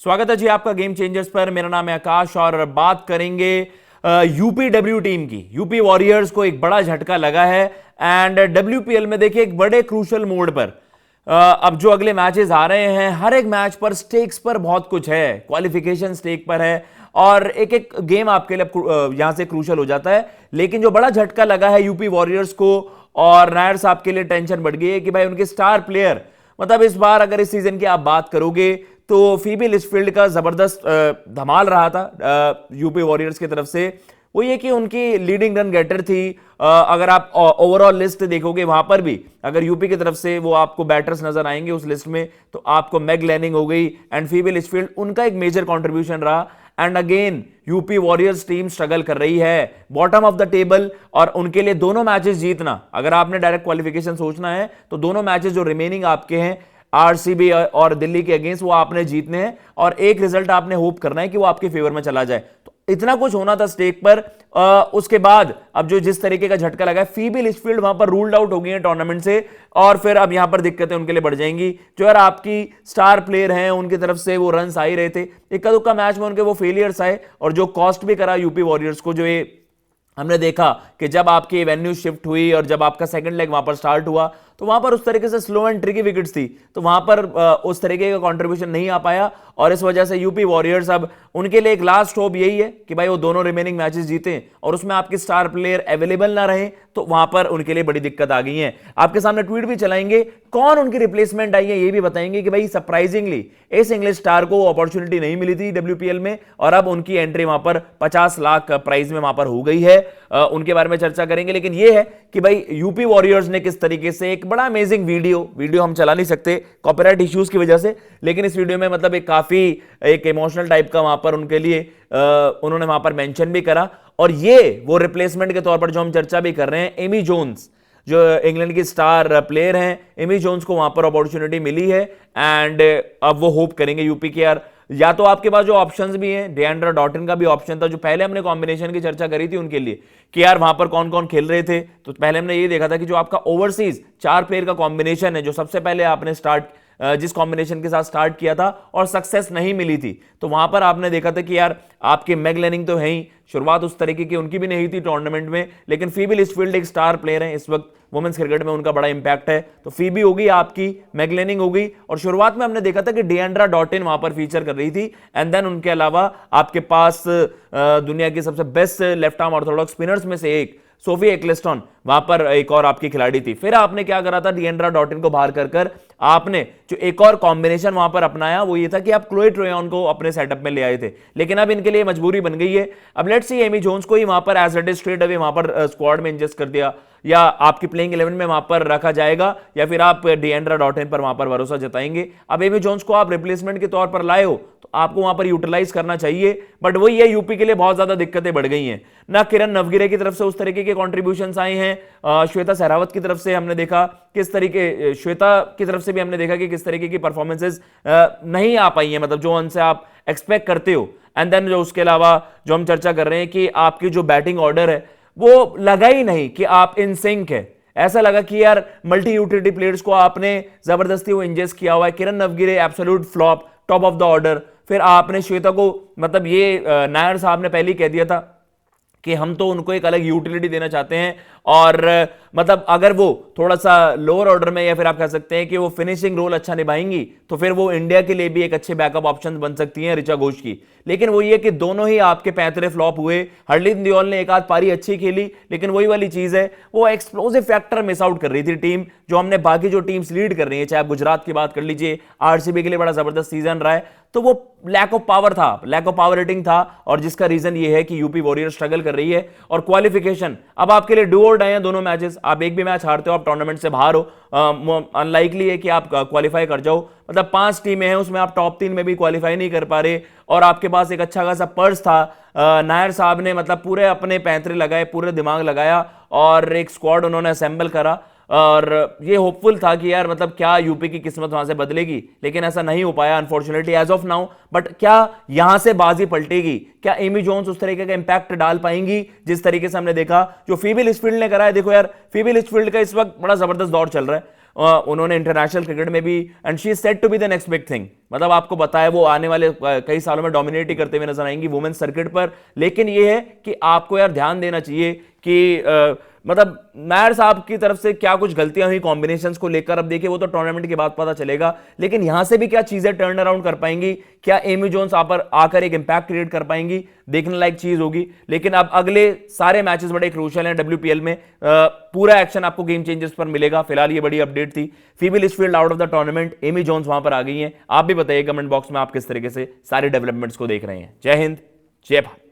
स्वागत है जी आपका गेम चेंजर्स पर। मेरा नाम है आकाश और बात करेंगे यूपीडब्ल्यू टीम की। यूपी वॉरियर्स को एक बड़ा झटका लगा है एंड डब्ल्यूपीएल में देखिए एक बड़े क्रूशल मोड पर अब जो अगले मैचेस आ रहे हैं, हर एक मैच पर स्टेक्स पर बहुत कुछ है, क्वालिफिकेशन स्टेक पर है और एक एक गेम आपके लिए यहां से क्रूशल हो जाता है। लेकिन जो बड़ा झटका लगा है यूपी वॉरियर्स को और नायर साहब के लिए टेंशन बढ़ गई है कि भाई उनके स्टार प्लेयर, मतलब इस बार अगर इस सीजन की आप बात करोगे तो फीबी लिचफील्ड का जबरदस्त धमाल रहा था यूपी वॉरियर्स की तरफ से। वो ये कि उनकी लीडिंग रन गेटर थी। अगर आप ओवरऑल लिस्ट देखोगे वहां पर भी अगर यूपी की तरफ से वो आपको बैटर्स नजर आएंगे उस लिस्ट में, तो आपको मैग लैनिंग हो गई एंड फीबी लिचफील्ड, उनका एक मेजर कंट्रीब्यूशन रहा। And again UP warriors team struggle कर रही है बॉटम ऑफ द टेबल और उनके लिए दोनों मैचेस जीतना, अगर आपने डायरेक्ट क्वालिफिकेशन सोचना है तो दोनों मैचेस जो रिमेनिंग आपके हैं आरसीबी और दिल्ली के अगेंस्ट, वो आपने जीतने हैं और एक रिजल्ट आपने होप करना है कि वो आपके फेवर में चला जाए। तो इतना कुछ होना था स्टेक पर। उसके बाद अब जो जिस तरीके का झटका लगा है, फीबी लिचफील्ड वहां पर रूल्ड आउट हो गई है टूर्नामेंट से और फिर अब यहां पर दिक्कतें उनके लिए बढ़ जाएंगी। जो यार आपकी स्टार प्लेयर हैं उनकी तरफ से वो रन आ ही रहे थे, इक्का दुक्का मैच में उनके वो फेलियर्स आए और जो कॉस्ट भी करा यूपी वॉरियर्स को। जो ये हमने देखा कि जब आपकी वेन्यू शिफ्ट हुई और जब आपका सेकंड लेग वहां पर स्टार्ट हुआ तो वहां पर उस तरीके से स्लो एंड ट्रिकी विकेट्स थी, तो वहां पर उस तरीके का कंट्रीब्यूशन नहीं आ पाया और इस वजह से यूपी वॉरियर्स अब उनके लिए एक लास्ट होप यही है कि भाई वो दोनों रिमेनिंग मैचेस जीते और उसमें आपके स्टार प्लेयर अवेलेबल ना रहे, तो वहां पर उनके लिए बड़ी दिक्कत आ गई है। आपके सामने ट्वीट भी चलाएंगे, कौन उनकी रिप्लेसमेंट आई है ये भी बताएंगे कि भाई सरप्राइजिंगली इस इंग्लिश स्टार को अपॉर्चुनिटी नहीं मिली थी डब्ल्यूपीएल में और अब उनकी एंट्री वहां पर 50 लाख प्राइस में वहां पर हो गई है। उनके बारे में चर्चा करेंगे। लेकिन यह है कि भाई यूपी वॉरियर्स ने किस तरीके से एक बड़ा अमेजिंग वीडियो हम चला नहीं सकते कॉपीराइट इश्यूज की वजह से, लेकिन इस वीडियो में मतलब एक काफी एक इमोशनल टाइप का वहां पर उनके लिए उन्होंने वहां पर मेंशन भी करा और ये वो रिप्लेसमेंट के तौर पर जो हम चर्चा भी कर रहे हैं, एमी जोन्स जो इंग्लैंड की स्टार प्लेयर हैं, एमी जोन्स को वहां पर अपॉर्चुनिटी मिली है एंड अब वो होप करेंगे यूपी के यार, या तो आपके पास जो ऑप्शंस भी हैं, डिएंड्रा डॉटिन का भी ऑप्शन था जो पहले हमने कॉम्बिनेशन की चर्चा करी थी उनके लिए कि यार वहां पर कौन कौन खेल रहे थे, तो पहले हमने ये देखा था कि जो आपका ओवरसीज 4 प्लेयर का कॉम्बिनेशन है जो सबसे पहले आपने जिस कॉम्बिनेशन के साथ स्टार्ट किया था और सक्सेस नहीं मिली थी, तो वहां पर आपने देखा था कि यार आपके मैग लैनिंग तो है ही, शुरुआत उस तरीके की उनकी भी नहीं थी टूर्नामेंट में, लेकिन फीबी लिचफील्ड एक स्टार प्लेयर है, इस वक्त वुमेन्स क्रिकेट में उनका बड़ा इंपैक्ट है, तो फीबी होगी आपकी, मैग लैनिंग हो गई और शुरुआत में हमने देखा था कि डिएंड्रा डॉटिन वहां पर फीचर कर रही थी एंड देन उनके अलावा आपके पास दुनिया की सबसे best left arm Orthodox spinners में से एक सोफी एक्लेस्टन वहां पर एक और आपकी खिलाड़ी थी। फिर आपने क्या करा था, डिएंड्रा डॉटिन को बाहर कर आपने जो एक और कॉम्बिनेशन वहां पर अपनाया वो ये था कि आप क्लोए ट्रोयन को अपने सेटअप में ले आए थे, लेकिन अब इनके लिए मजबूरी बन गई है। अब लेट्स सी एमी जोन्स को ही वहां पर as it is straight away वहां पर स्क्वाड में इंजेस्ट कर दिया या आपकी प्लेइंग 11 में वहां पर रखा जाएगा या फिर आप डिएंड्रा डॉटिन पर वहां पर भरोसा जताएंगे। अब एमी जोन्स को आप रिप्लेसमेंट के तौर पर लाए हो तो आपको वहां पर यूटिलाइज करना चाहिए, बट वही है यूपी के लिए बहुत ज्यादा दिक्कतें बढ़ गई हैं ना। किरण नवगिरे की तरफ से उस तरीके के कॉन्ट्रीब्यूशन आए हैं, श्वेता सहरावत की तरफ से हमने देखा किस तरीके, श्वेता की तरफ से भी हमने देखा कि किस तरीके की परफॉर्मेंसेस नहीं आ पाई हैं, मतलब जो उनसे आप एक्सपेक्ट करते हो। एंड देन जो उसके अलावा जो हम चर्चा कर रहे हैं कि आपकी जो बैटिंग ऑर्डर है वो लगा ही नहीं कि आप इन सिंक है, ऐसा लगा कि यार मल्टी यूटिलिटी प्लेयर्स को आपने जबरदस्ती वो इंजेस्ट किया हुआ है। Kiran Navgire absolute flop, top of the order. फिर आपने श्वेता को, मतलब ये नायर साहब ने पहले ही कह दिया था कि हम तो उनको एक अलग यूटिलिटी देना चाहते हैं और मतलब अगर वो थोड़ा सा लोअर ऑर्डर में या फिर आप कह सकते हैं कि वो फिनिशिंग रोल अच्छा निभाएंगी तो फिर वो इंडिया के लिए भी एक अच्छे बैकअप ऑप्शन बन सकती हैं ऋचा घोष की। लेकिन वो ये कि दोनों ही आपके पैंतरे फ्लॉप हुए। हरलीन दियोल ने एक आध पारी अच्छी खेली, लेकिन वही वाली चीज है, वो एक्सप्लोसिव फैक्टर मिस आउट कर रही थी टीम जो हमने बाकी जो टीम्स लीड कर रही है, चाहे आप गुजरात की बात कर लीजिए, आरसीबी के लिए बड़ा जबरदस्त सीजन रहा है, तो वो लैक ऑफ पावर था, लैक ऑफ पावर हिटिंग था और जिसका रीजन ये है कि यूपी वॉरियर स्ट्रगल कर रही है। और क्वालिफिकेशन अब आपके लिए डू और डाई है दोनों मैचेस, आप एक भी मैच हारते हो आप टूर्नामेंट से बाहर हो, अनलाइकली है कि आप क्वालिफाई कर जाओ। मतलब 5 टीमें हैं उसमें आप टॉप 3 में भी क्वालिफाई नहीं कर पा रहे और आपके पास एक अच्छा खासा पर्स था। नायर साहब ने मतलब पूरे अपने पैंतरे लगाए, पूरे दिमाग लगाया और एक स्क्वाड उन्होंने असेंबल करा और ये होपफुल था कि यार मतलब क्या यूपी की किस्मत वहां से बदलेगी, लेकिन ऐसा नहीं हो पाया unfortunately as of now. But क्या यहां से बाजी पलटेगी, क्या एमी जोन्स उस तरीके का इंपैक्ट डाल पाएंगी जिस तरीके से हमने देखा जो फीबी लिचफील्ड ने करा है। देखो यार फीबी लिचफील्ड का इस वक्त बड़ा जबरदस्त दौर चल रहा है, उन्होंने इंटरनेशनल क्रिकेट में भी, and she is said to be the next big thing, मतलब आपको पता है वो आने वाले कई सालों में डोमिनेट ही करते हुए नजर आएंगी वुमेन्स सर्किट पर। लेकिन ये है कि आपको यार ध्यान देना चाहिए कि मतलब नायर साहब की तरफ से क्या कुछ गलतियां हुई कॉम्बिनेशंस को लेकर, अब देखिए वो तो टूर्नामेंट के बाद पता चलेगा। लेकिन यहां से भी क्या चीजें टर्न अराउंड कर पाएंगी, क्या एमी जोन्स आकर एक इंपैक्ट क्रिएट कर पाएंगी, देखने लायक चीज होगी। लेकिन अब अगले सारे मैचेस बड़े क्रूशियल हैं WPL में, पूरा एक्शन आपको गेम चेंजर्स पर मिलेगा। फिलहाल ये बड़ी अपडेट थी, Phoebe Litchfield out of the tournament, Amy Jones वहां पर आ गई हैं। आप भी बताइए कमेंट बॉक्स में आप किस तरीके से सारे डेवलपमेंट्स को देख रहे हैं। जय हिंद, जय भारत।